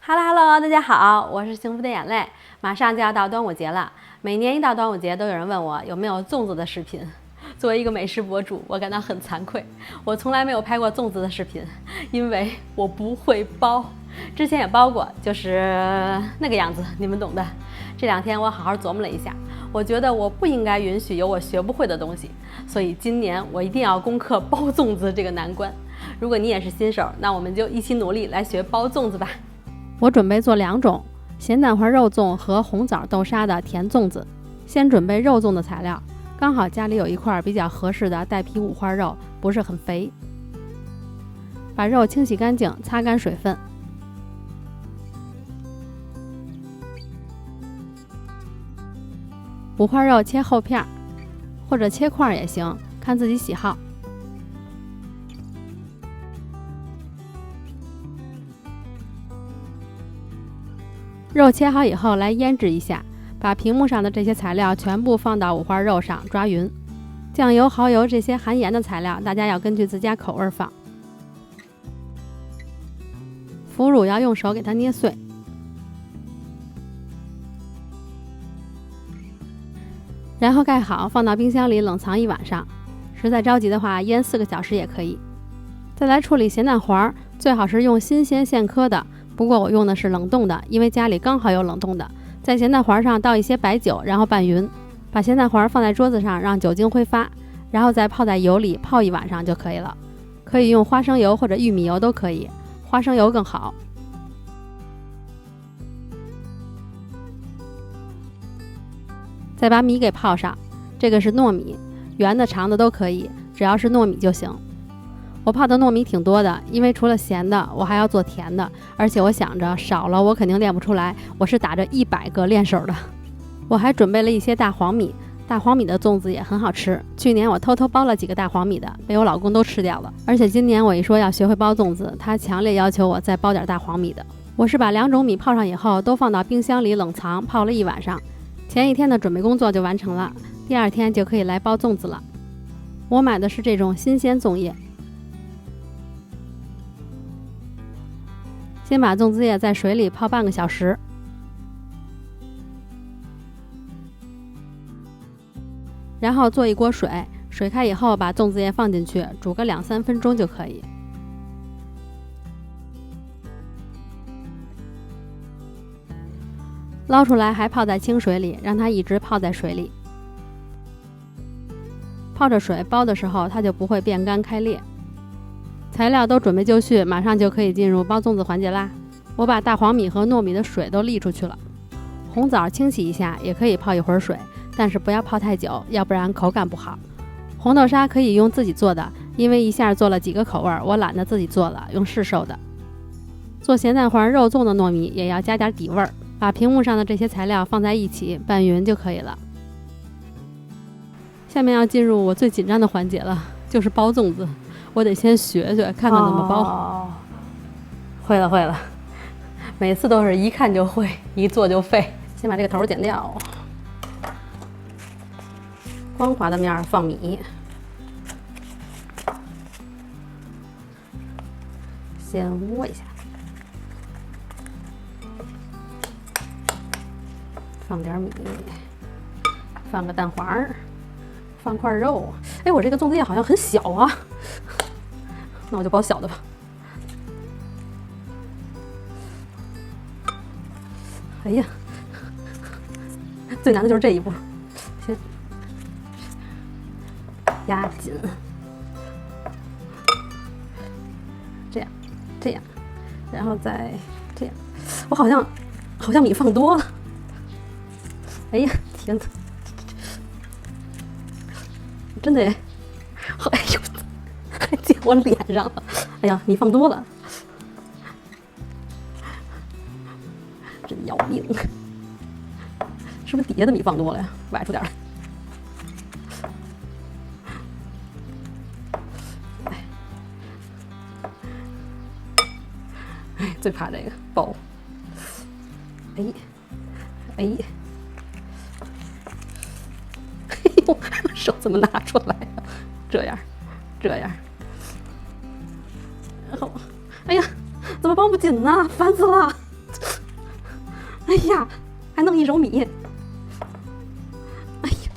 哈喽哈喽，大家好，我是幸福的眼泪。马上就要到端午节了，每年一到端午节都有人问我有没有粽子的视频。作为一个美食博主，我感到很惭愧，我从来没有拍过粽子的视频，因为我不会包。之前也包过，就是那个样子，你们懂的。这2天我好好琢磨了一下，我觉得我不应该允许有我学不会的东西，所以今年我一定要攻克包粽子这个难关。如果你也是新手，那我们就一起努力来学包粽子吧。我准备做2种咸蛋黄肉粽和红枣豆沙的甜粽子。先准备肉粽的材料，刚好家里有一块比较合适的带皮五花肉，不是很肥。把肉清洗干净，擦干水分。五花肉切厚片，或者切块也行，看自己喜好。肉切好以后，来腌制一下，把屏幕上的这些材料全部放到五花肉上，抓匀。酱油、蚝油这些含盐的材料，大家要根据自家口味放。腐乳要用手给它捏碎。然后盖好，放到冰箱里冷藏1晚上。实在着急的话，腌4个小时也可以。再来处理咸蛋黄，最好是用新鲜现磕的。不过我用的是冷冻的，因为家里刚好有冷冻的。在咸蛋黄上倒一些白酒，然后拌匀，把咸蛋黄放在桌子上，让酒精挥发，然后再泡在油里泡1晚上就可以了。可以用花生油或者玉米油都可以，花生油更好。再把米给泡上，这个是糯米，圆的长的都可以，只要是糯米就行。我泡的糯米挺多的，因为除了咸的，我还要做甜的，而且我想着少了我肯定练不出来，我是打着100个练手的。我还准备了一些大黄米，大黄米的粽子也很好吃。去年我偷偷包了几个大黄米的，被我老公都吃掉了。而且今年我一说要学会包粽子，他强烈要求我再包点大黄米的。我是把2种米泡上以后，都放到冰箱里冷藏，泡了1晚上。前一天的准备工作就完成了，第2天就可以来包粽子了。我买的是这种新鲜粽叶。先把粽子叶在水里泡半个小时，然后做一锅水，水开以后把粽子叶放进去，煮个2-3分钟就可以。捞出来还泡在清水里，让它一直泡在水里。泡着水包的时候，它就不会变干开裂。材料都准备就绪，马上就可以进入包粽子环节啦。我把大黄米和糯米的水都沥出去了。红枣清洗一下，也可以泡一会儿水，但是不要泡太久，要不然口感不好。红豆沙可以用自己做的，因为一下做了几个口味，我懒得自己做了，用市售的。做咸蛋黄肉粽的糯米也要加点底味儿，把屏幕上的这些材料放在一起拌匀就可以了。下面要进入我最紧张的环节了，就是包粽子。我得先学学，看看怎么包。会了，每次都是一看就会，一做就废。先把这个头剪掉，光滑的面放米，先窝一下，放点米，放个蛋黄，放块肉。哎，我这个粽子叶好像很小啊。那我就包小的吧。哎呀，最难的就是这一步，先压紧，这样，然后再这样。我好像米放多了。哎呀，天哪！真的，哎呦！还溅我脸上了！哎呀，米放多了，真要命！是不是底下的米放多了呀？崴出点来。哎，最怕这个包。哎呦！手怎么拿出来呀？这样。然后，哎呀，怎么包不紧呢？烦死了！哎呀，还弄一手米。哎呀，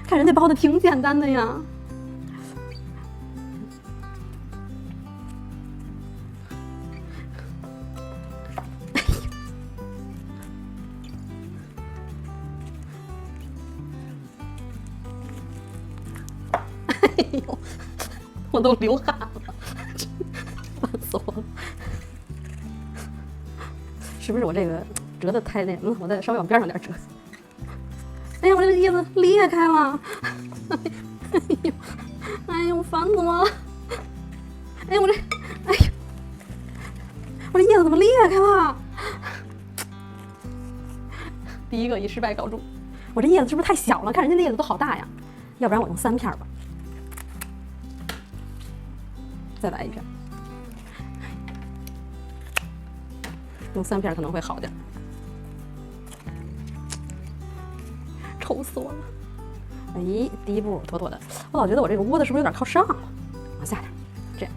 看人家包的挺简单的呀。哎呦，我都流汗了，烦死我了！是不是我这个折的太那什么了？我再稍微往边上点折。哎呀，我这个叶子裂开了！哎呦，烦死我了！哎呀，我这叶子怎么裂开了？第一个以失败告终。我这叶子是不是太小了？看人家那叶子都好大呀，要不然我用3片吧。再来一片，用3片可能会好点。愁死我了！哎，第一步妥妥的。我老觉得我这个窝子是不是有点靠上了？往下点，这样。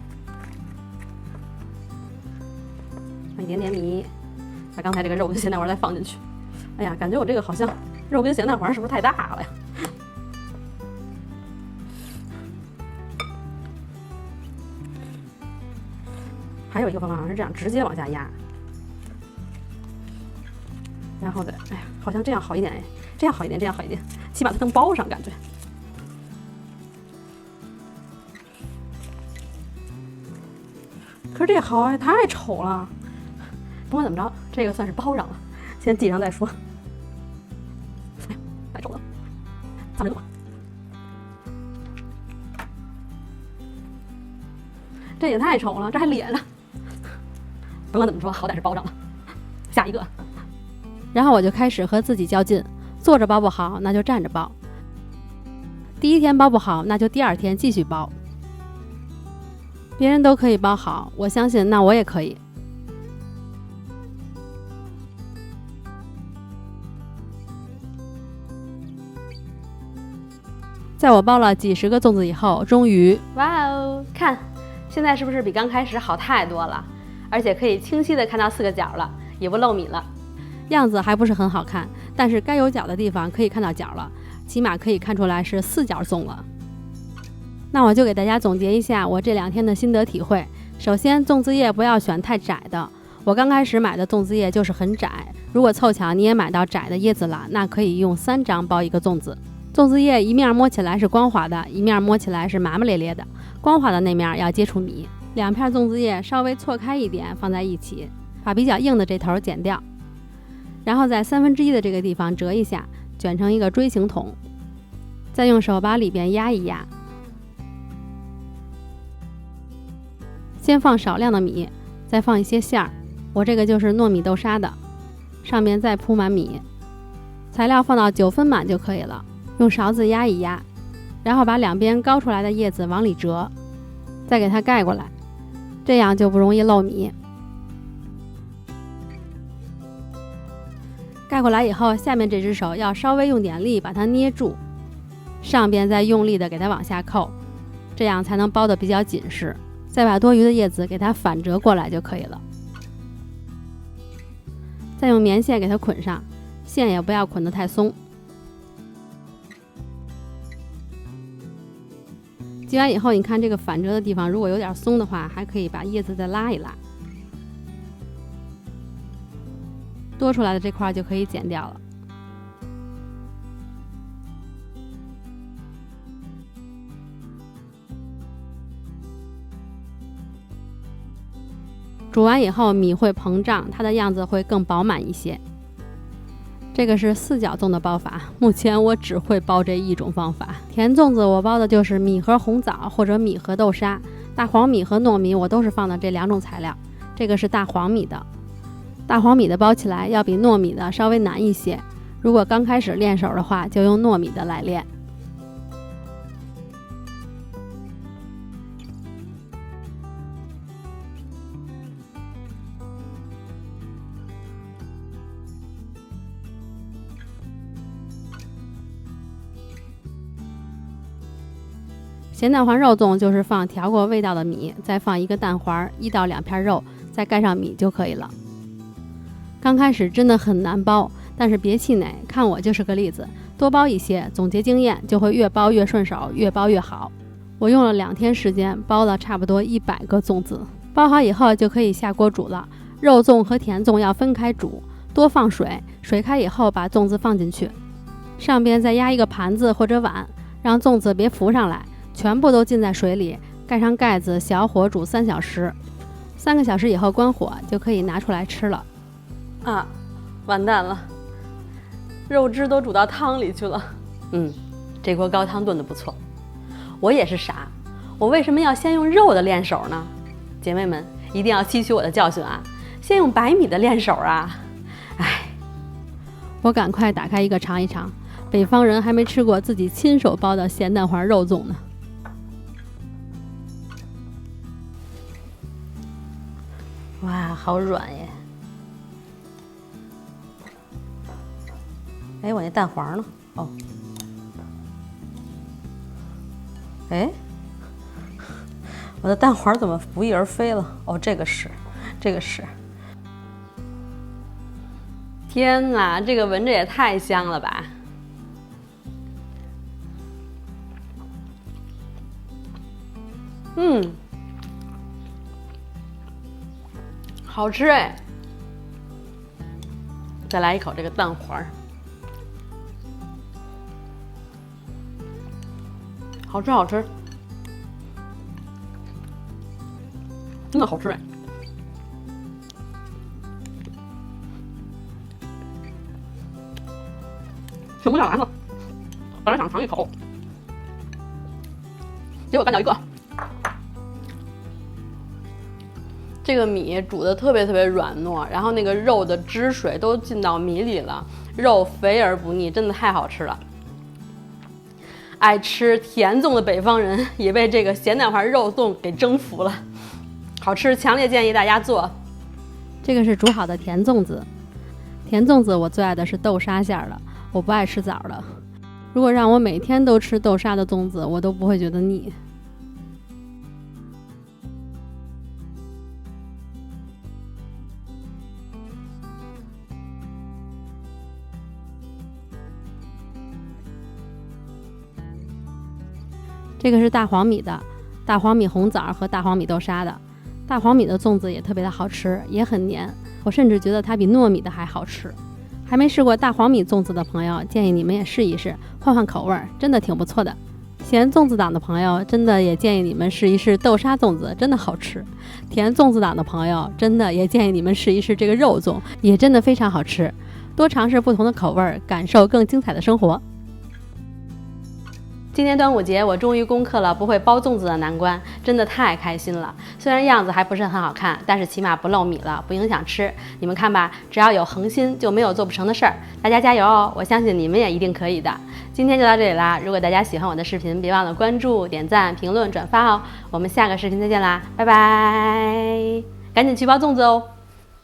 放一点点米，把刚才这个肉跟咸蛋黄再放进去。哎呀，感觉我这个好像肉跟咸蛋黄是不是太大了呀？还有一个方法是这样，直接往下压，然后再，哎呀，好像这样好一点哎，这样好一点，这样好一点，起码它能包上感觉。可是这好也太丑了，不管怎么着，这个算是包上了，先系上再说。哎呀，太丑了，擦着吧。这也太丑了，这还咧着。不管怎么说，好歹是包上了。下一个，然后我就开始和自己较劲，坐着包不好，那就站着包。第一天包不好，那就第2天继续包。别人都可以包好，我相信那我也可以。在我包了几10个粽子以后，终于，哇哦，看，现在是不是比刚开始好太多了？而且可以清晰的看到4个角了，也不漏米了。样子还不是很好看，但是该有角的地方可以看到角了，起码可以看出来是4角粽了。那我就给大家总结一下我这2天的心得体会。首先，粽子叶不要选太窄的，我刚开始买的粽子叶就是很窄，如果凑巧你也买到窄的叶子了，那可以用3张包一个粽子。粽子叶一面摸起来是光滑的，一面摸起来是麻麻咧咧的，光滑的那面要接触米。2片粽子叶稍微错开一点放在一起，把比较硬的这头剪掉，然后在1/3的这个地方折一下，卷成一个锥形筒，再用手把里边压一压。先放少量的米，再放一些馅儿，我这个就是糯米豆沙的，上面再铺满米，材料放到9分满就可以了，用勺子压一压，然后把2边高出来的叶子往里折，再给它盖过来，这样就不容易漏米。盖过来以后，下面这只手要稍微用点力把它捏住，上边再用力的给它往下扣，这样才能包得比较紧实。再把多余的叶子给它反折过来就可以了。再用棉线给它捆上，线也不要捆得太松。系完以后，你看这个反折的地方如果有点松的话，还可以把叶子再拉一拉，多出来的这块就可以剪掉了。煮完以后米会膨胀，它的样子会更饱满一些。这个是4角粽的包法，目前我只会包这一种方法。甜粽子我包的就是米和红枣或者米和豆沙，大黄米和糯米我都是放的这2种材料。这个是大黄米的，大黄米的包起来要比糯米的稍微难一些，如果刚开始练手的话，就用糯米的来练。咸蛋黄肉粽就是放调过味道的米，再放1个蛋黄，1到2片肉，再盖上米就可以了。刚开始真的很难包，但是别气馁，看我就是个例子，多包一些，总结经验，就会越包越顺手，越包越好。我用了2天时间，包了差不多100个粽子。包好以后就可以下锅煮了，肉粽和甜粽要分开煮，多放水，水开以后把粽子放进去，上边再压一个盘子或者碗，让粽子别浮上来，全部都浸在水里，盖上盖子，小火煮3小时。3个小时以后关火，就可以拿出来吃了。啊，完蛋了，肉汁都煮到汤里去了。这锅高汤炖得不错。我也是傻，我为什么要先用肉的练手呢？姐妹们一定要吸取我的教训啊，先用白米的练手啊。我赶快打开一个尝一尝，北方人还没吃过自己亲手包的咸蛋黄肉粽呢。哇，好软耶！哎，我那蛋黄呢？哦，哎，我的蛋黄怎么不翼而飞了？哦，这个是。天哪，这个闻着也太香了吧！好吃哎！再来一口这个蛋黄，好吃好吃，真的好吃哎！停不下来了，本来想尝一口，结果干掉一个。这个米煮的特别软糯，然后那个肉的汁水都进到米里了，肉肥而不腻，真的太好吃了。爱吃甜粽的北方人也被这个咸蛋黄肉粽给征服了，好吃，强烈建议大家做。这个是煮好的甜粽子，甜粽子我最爱的是豆沙馅的，我不爱吃枣的。如果让我每天都吃豆沙的粽子，我都不会觉得腻。这个是大黄米的，大黄米红枣和大黄米豆沙的。大黄米的粽子也特别的好吃，也很黏，我甚至觉得它比糯米的还好吃。还没试过大黄米粽子的朋友，建议你们也试一试，换换口味，真的挺不错的。咸粽子党的朋友，真的也建议你们试一试豆沙粽子，真的好吃。甜粽子党的朋友，真的也建议你们试一试这个肉粽，也真的非常好吃。多尝试不同的口味，感受更精彩的生活。今年端午节，我终于攻克了不会包粽子的难关，真的太开心了。虽然样子还不是很好看，但是起码不漏米了，不影响吃。你们看吧，只要有恒心，就没有做不成的事儿。大家加油哦！我相信你们也一定可以的。今天就到这里啦，如果大家喜欢我的视频，别忘了关注、点赞、评论、转发哦。我们下个视频再见啦，拜拜！赶紧去包粽子哦！